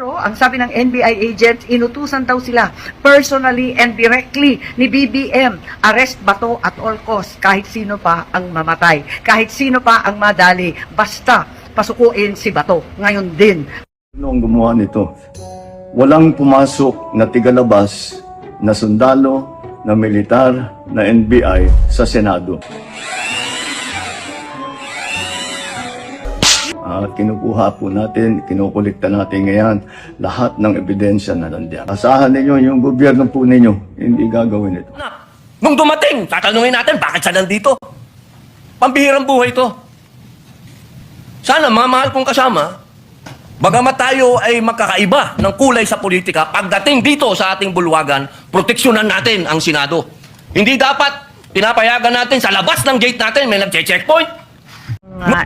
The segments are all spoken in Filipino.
Pero ang sabi ng NBI agents, inutusan daw sila personally and directly ni BBM. Arrest Bato at all costs, kahit sino pa ang mamatay, kahit sino pa ang madali, basta pasukuin si Bato. Ngayon din. Noong gumawa nito, walang pumasok na tigalabas na sundalo, na militar, na NBI sa Senado. Kinukuha po natin, kinukulikta natin ngayon lahat ng ebidensya na nandiyan. Asahan ninyo yung gobyerno po ninyo, hindi gagawin ito. Nung dumating, tatanungin natin bakit siya nandito. Pambihirang buhay ito. Sana mga mahal kong kasama, bagamat tayo ay magkakaiba ng kulay sa politika, pagdating dito sa ating bulwagan, proteksyonan natin ang Senado. Hindi dapat pinapayagan natin sa labas ng gate natin, may nagche-checkpoint.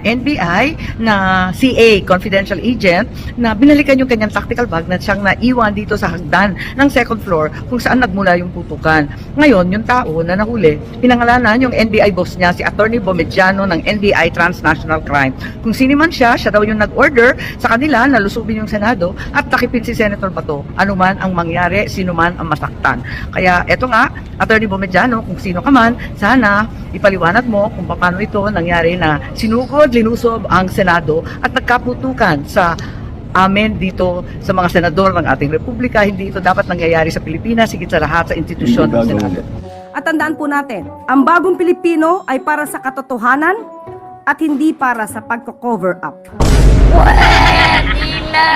NBI na CA, confidential agent, na binalikan yung kanyang tactical bag na siyang naiwan dito sa hagdan ng second floor kung saan nagmula yung putukan. Ngayon, yung tao na nahuli, pinangalanan yung NBI boss niya, si Attorney Bomediano ng NBI Transnational Crime. Kung sino man siya daw yung nag-order sa kanila na lusubin yung Senado at takipin si Senator Bato. Ano man ang mangyari, sino man ang masaktan. Kaya eto nga, Attorney Bomediano, kung sino ka man, sana ipaliwanag mo kung paano ito nangyari na sinugod, linusob ang Senado at nagkaputukan sa amin dito sa mga senador ng ating republika. Hindi ito dapat nangyayari sa Pilipinas, higit sa lahat sa institusyon ng Senado. At tandaan po natin, ang bagong Pilipino ay para sa katotohanan at hindi para sa pagko-cover up. Pwede na!